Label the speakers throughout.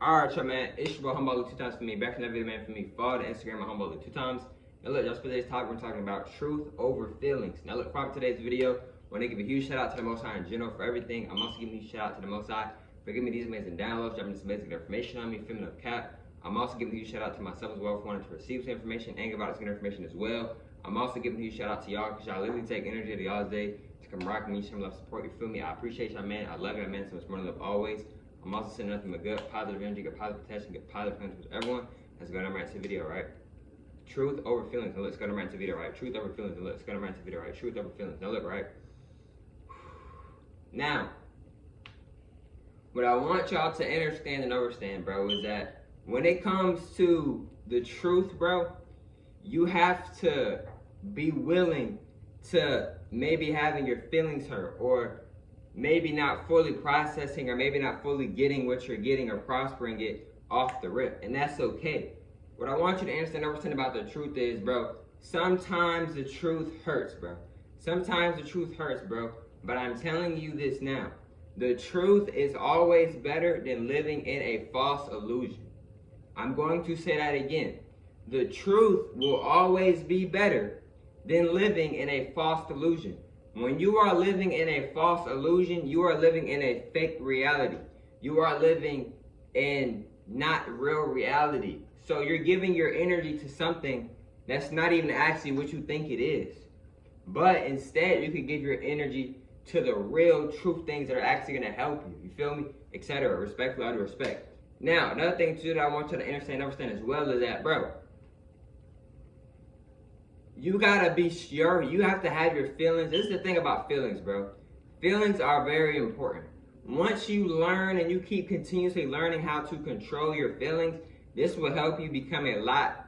Speaker 1: Alright, y'all, man. It's your boy Humble 2 times for me. Back from that video, man. For me, follow the Instagram at Humble 2 times. Now, look, y'all, for today's topic, we're talking about truth over feelings. Now, look, for today's video, I want to give a huge shout out to the Most High in general for everything. I'm also giving a huge shout out to the Most High for giving me these amazing downloads, dropping this amazing information on me, filming up cap. I'm also giving a huge shout out to myself as well for wanting to receive some information and give out this good information as well. I'm also giving a huge shout out to y'all because y'all literally take energy out of y'all's day to come rock me, show me love, support. You feel me? I appreciate y'all, man. I love y'all, man. So much more love always. I'm also sending nothing but good, positive energy, good positive protection, good positive feelings with everyone. Let's go down right to the video, right? Truth over feelings. Now let's go down right to the video, right? Truth over feelings. Now let's go down right to the video, right? Truth over feelings. Now look, right? Now, what I want y'all to understand and understand, bro, is that when it comes to the truth, bro, you have to be willing to maybe having your feelings hurt, or maybe not fully processing, or maybe not fully getting what you're getting or prospering it off the rip. And that's okay. What I want you to understand about the truth is, bro, sometimes the truth hurts, bro. Sometimes the truth hurts, bro. But I'm telling you this now. The truth is always better than living in a false illusion. I'm going to say that again. The truth will always be better than living in a false illusion. When you are living in a false illusion, you are living in a fake reality. You are living in not real reality. So you're giving your energy to something that's not even actually what you think it is. But instead, you could give your energy to the real, true things that are actually going to help you. You feel me? Etc. Respectfully, out of respect. Now, another thing too that I want you to understand as well is that, bro, you gotta be sure, you have to have your feelings. This is the thing about feelings, bro. Feelings are very important. Once you learn and you keep continuously learning how to control your feelings, this will help you become a lot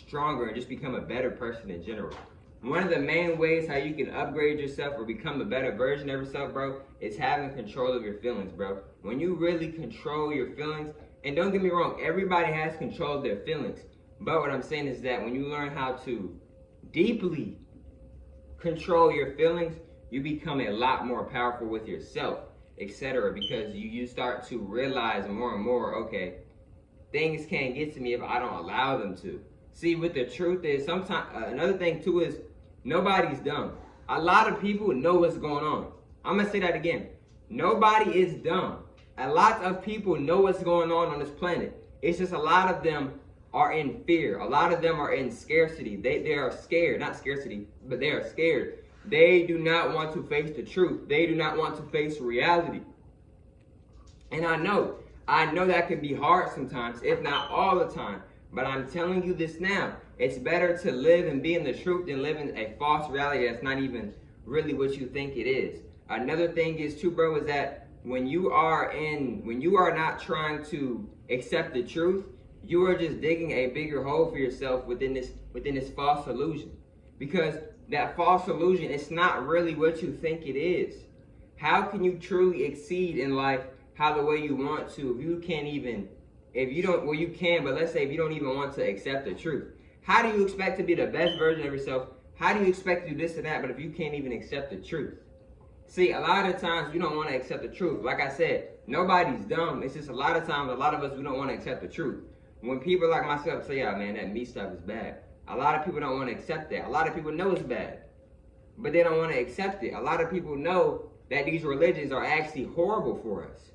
Speaker 1: stronger and just become a better person in general. One of the main ways how you can upgrade yourself or become a better version of yourself, bro, is having control of your feelings, bro. When you really control your feelings, and don't get me wrong, everybody has control of their feelings. But what I'm saying is that when you learn how to deeply control your feelings, you become a lot more powerful with yourself, etc. Because you start to realize more and more, okay, things can't get to me if I don't allow them to. See, what the truth is, sometimes another thing too is nobody's dumb. A lot of people know what's going on. I'm gonna say that again. Nobody is dumb. A lot of people know what's going on this planet. It's just a lot of them are in fear. A lot of them are in scarcity. They are scared, not scarcity, but they are scared. They do not want to face the truth. They do not want to face reality. And I know that can be hard sometimes, if not all the time. But I'm telling you this now. It's better to live and be in the truth than live in a false reality that's not even really what you think it is. Another thing is too, bro, is that when you are not trying to accept the truth, you are just digging a bigger hole for yourself within this false illusion. You that false illusion, it's not really what you think it is. How can you truly exceed in life how the way you want to if you can't even, you can, but let's say if you don't even want to accept the truth? How do you expect to be the best version of yourself? How do you expect to do this and that, but if you can't even accept the truth? See, a lot of times you don't want to accept the truth. Like I said, nobody's dumb. It's just a lot of times, a lot of us, we don't want to accept the truth. When people like myself say, yeah, man, that meat stuff is bad, a lot of people don't want to accept that. A lot of people know it's bad, but they don't want to accept it. A lot of people know that these religions are actually horrible for us,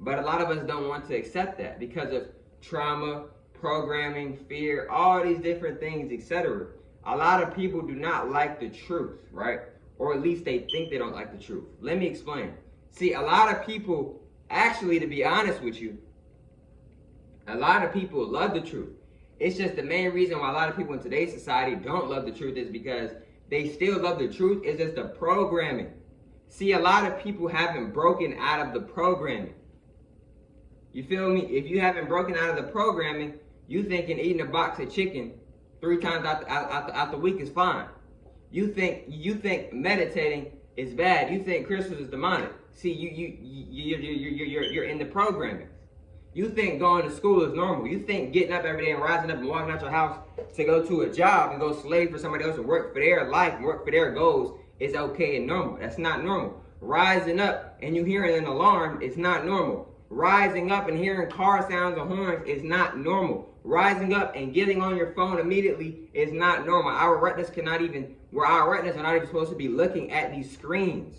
Speaker 1: but a lot of us don't want to accept that because of trauma, programming, fear, all these different things, etc. A lot of people do not like the truth, right? Or at least they think they don't like the truth. Let me explain. See, a lot of people, actually, to be honest with you, a lot of people love the truth. It's just the main reason why a lot of people in today's society don't love the truth is because they still love the truth. It's just the programming. See, a lot of people haven't broken out of the programming. You feel me? If you haven't broken out of the programming, you thinking eating a box of chicken 3 times out the week is fine. You think meditating is bad. You think Christmas is demonic. See, you're in the programming. You think going to school is normal. You think getting up every day and rising up and walking out your house to go to a job and go slave for somebody else and work for their life and work for their goals is okay and normal. That's not normal. Rising up and you hearing an alarm is not normal. Rising up and hearing car sounds or horns is not normal. Rising up and getting on your phone immediately is not normal. Our retinas are not even supposed to be looking at these screens.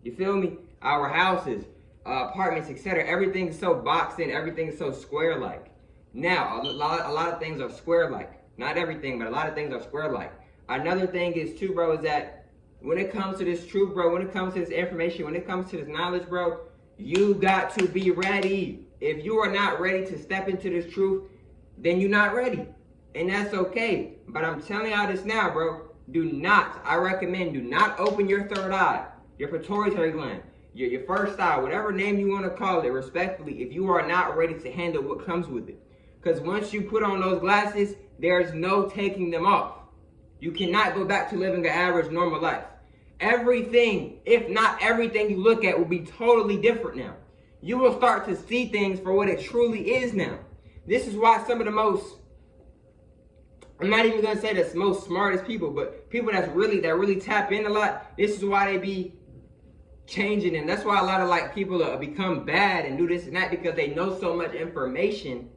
Speaker 1: You feel me? Our houses, apartments, etc. Everything is so boxed in. Everything is so square-like. Now, a lot of things are square-like. Not everything, but a lot of things are square-like. Another thing is too, bro, is that when it comes to this truth, bro, when it comes to this information, when it comes to this knowledge, bro, you got to be ready. If you are not ready to step into this truth, then you're not ready. And that's okay. But I'm telling y'all this now, bro. I recommend, do not open your third eye, your pituitary gland, your first eye, whatever name you want to call it, respectfully, if you are not ready to handle what comes with it. Because once you put on those glasses, there's no taking them off. You cannot go back to living an average, normal life. Everything, if not everything you look at will be totally different now. You will start to see things for what it truly is now. This is why some of the most, I'm not even going to say the most smartest people, but people that really tap in a lot, this is why they be changing. And that's why a lot of people become bad and do this and that, because they know so much information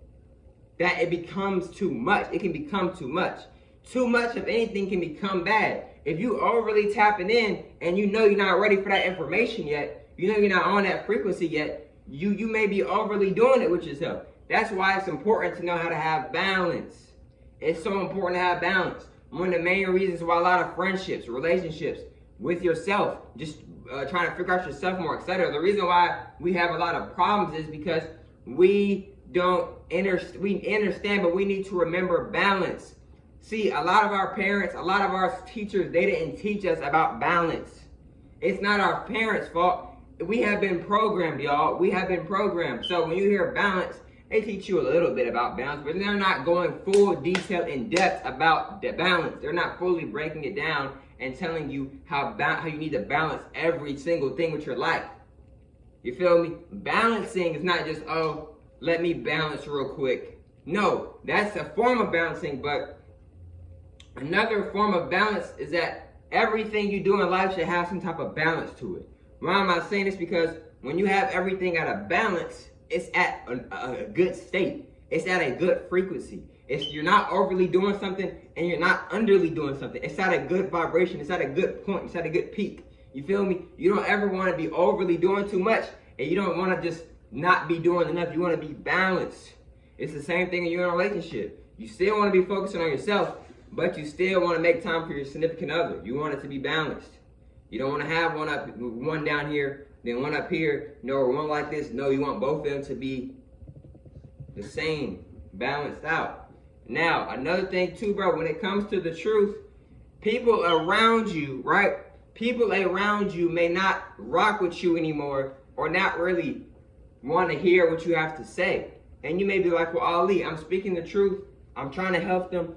Speaker 1: that it becomes too much. It can become too much. Too much of anything can become bad. If you overly tapping in and you know you're not ready for that information yet, you know you're not on that frequency yet, you may be overly doing it with yourself. That's why it's important to know how to have balance. It's so important to have balance. One of the main reasons why a lot of friendships, relationships with yourself, just trying to figure out yourself more, etc. The reason why we have a lot of problems is because we understand, but we need to remember balance. See, a lot of our parents, a lot of our teachers, they didn't teach us about balance. It's not our parents' fault. We have been programmed, y'all. We have been programmed. So when you hear balance, they teach you a little bit about balance, but they're not going full detail in depth about the balance. They're not fully breaking it down and telling you how you need to balance every single thing with your life. You feel me? Balancing is not just, oh, let me balance real quick. No, that's a form of balancing, but another form of balance is that everything you do in life should have some type of balance to it. Why am I saying this? Because when you have everything at a balance, it's at a good state. It's at a good frequency. You're not overly doing something and you're not underly doing something. It's at a good vibration. It's at a good point. It's at a good peak. You feel me? You don't ever want to be overly doing too much, and you don't want to just not be doing enough. You want to be balanced. It's the same thing when you're in a relationship. You still want to be focusing on yourself, but you still want to make time for your significant other. You want it to be balanced. You don't want to have one down here, then one up here, or one like this. No, you want both of them to be the same, balanced out. Now, another thing too, bro, when it comes to the truth, people around you, right? People around you may not rock with you anymore or not really want to hear what you have to say. And you may be like, well, Ali, I'm speaking the truth. I'm trying to help them.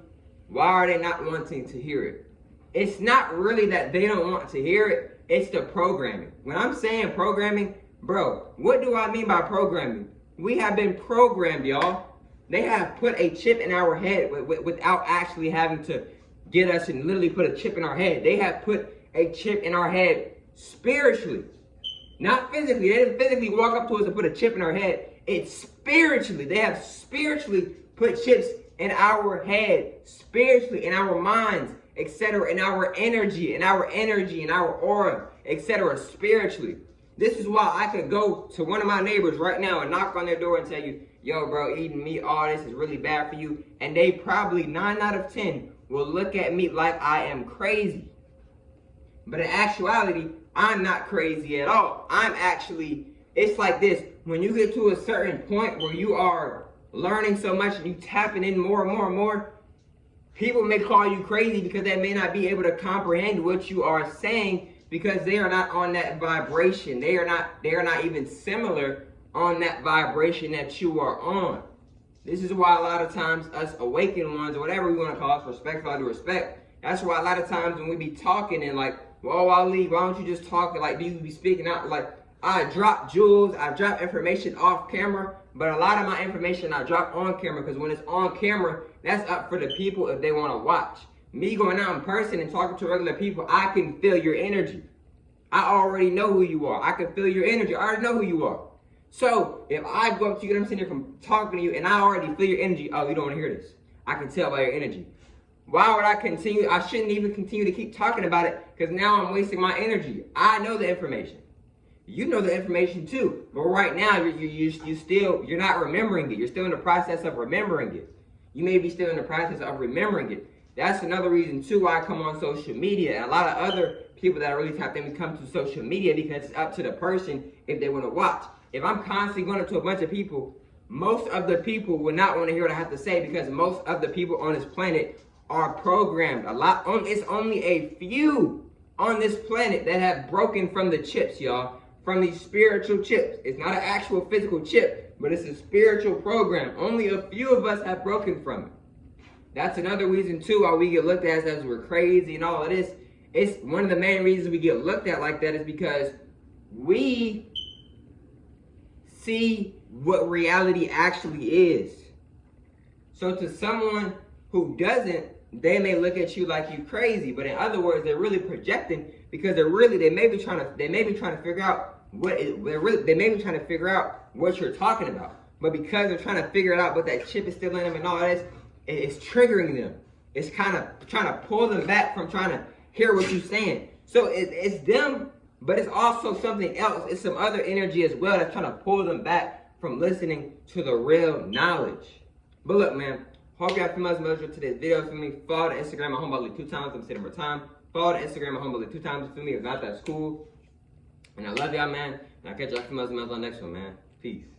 Speaker 1: Why are they not wanting to hear it? It's not really that they don't want to hear it. It's the programming. When I'm saying programming, bro, what do I mean by programming? We have been programmed, y'all. They have put a chip in our head without actually having to get us and literally put a chip in our head. They have put a chip in our head spiritually, not physically. They didn't physically walk up to us and put a chip in our head. It's spiritually. They have spiritually put chips in our head, spiritually, in our minds, etc., in our energy, in our aura, etc., spiritually. This is why I could go to one of my neighbors right now and knock on their door and tell you, yo, bro, eating meat, all this is really bad for you. And they probably 9 out of 10 will look at me like I am crazy. But in actuality, I'm not crazy at all. It's like this. When you get to a certain point where you are learning so much and you tapping in more and more and more, people may call you crazy because they may not be able to comprehend what you are saying because they are not on that vibration. They are not even similar on that vibration that you are on. This is why a lot of times us awakened ones, or whatever we want to call us, respectful to respect, that's why a lot of times when we be talking and like, well, Ali, why don't you just talk, like, do you be speaking out? Like, I drop jewels, I drop information off camera, but a lot of my information I drop on camera because when it's on camera, that's up for the people if they want to watch. Me going out in person and talking to regular people, I can feel your energy. I already know who you are. I can feel your energy. I already know who you are. So if I go up to you and I'm sitting here talking to you and I already feel your energy, oh, you don't want to hear this. I can tell by your energy. Why would I continue? I shouldn't even continue to keep talking about it because now I'm wasting my energy. I know the information. You know the information too, but right now you're not remembering it. You're still in the process of remembering it. You may be still in the process of remembering it. That's another reason too why I come on social media, and a lot of other people that are really tapped in come to social media because it's up to the person if they want to watch. If I'm constantly going up to a bunch of people, most of the people will not want to hear what I have to say because most of the people on this planet are programmed. It's only a few on this planet that have broken from the chips, y'all. From these spiritual chips. It's not an actual physical chip, but it's a spiritual program. Only a few of us have broken from it. That's another reason too why we get looked at as we're crazy and all of this. It's one of the main reasons we get looked at like that is because we see what reality actually is. So to someone who doesn't, they may look at you like you crazy, but in other words, they're really projecting because they may be trying to figure out what you're talking about. But because they're trying to figure it out, but that chip is still in them and all this, it's triggering them. It's kind of trying to pull them back from trying to hear what you're saying. So it's them, but it's also something else. It's some other energy as well that's trying to pull them back from listening to the real knowledge. But look, man, hope y'all feel much to this video. For me, follow the Instagram at Homebody 2 times. I'm saying more time. Follow the Instagram at Homebody 2 times. For me, if not, that's cool. And I love y'all, man. And I'll catch y'all for much on the next one, man. Peace.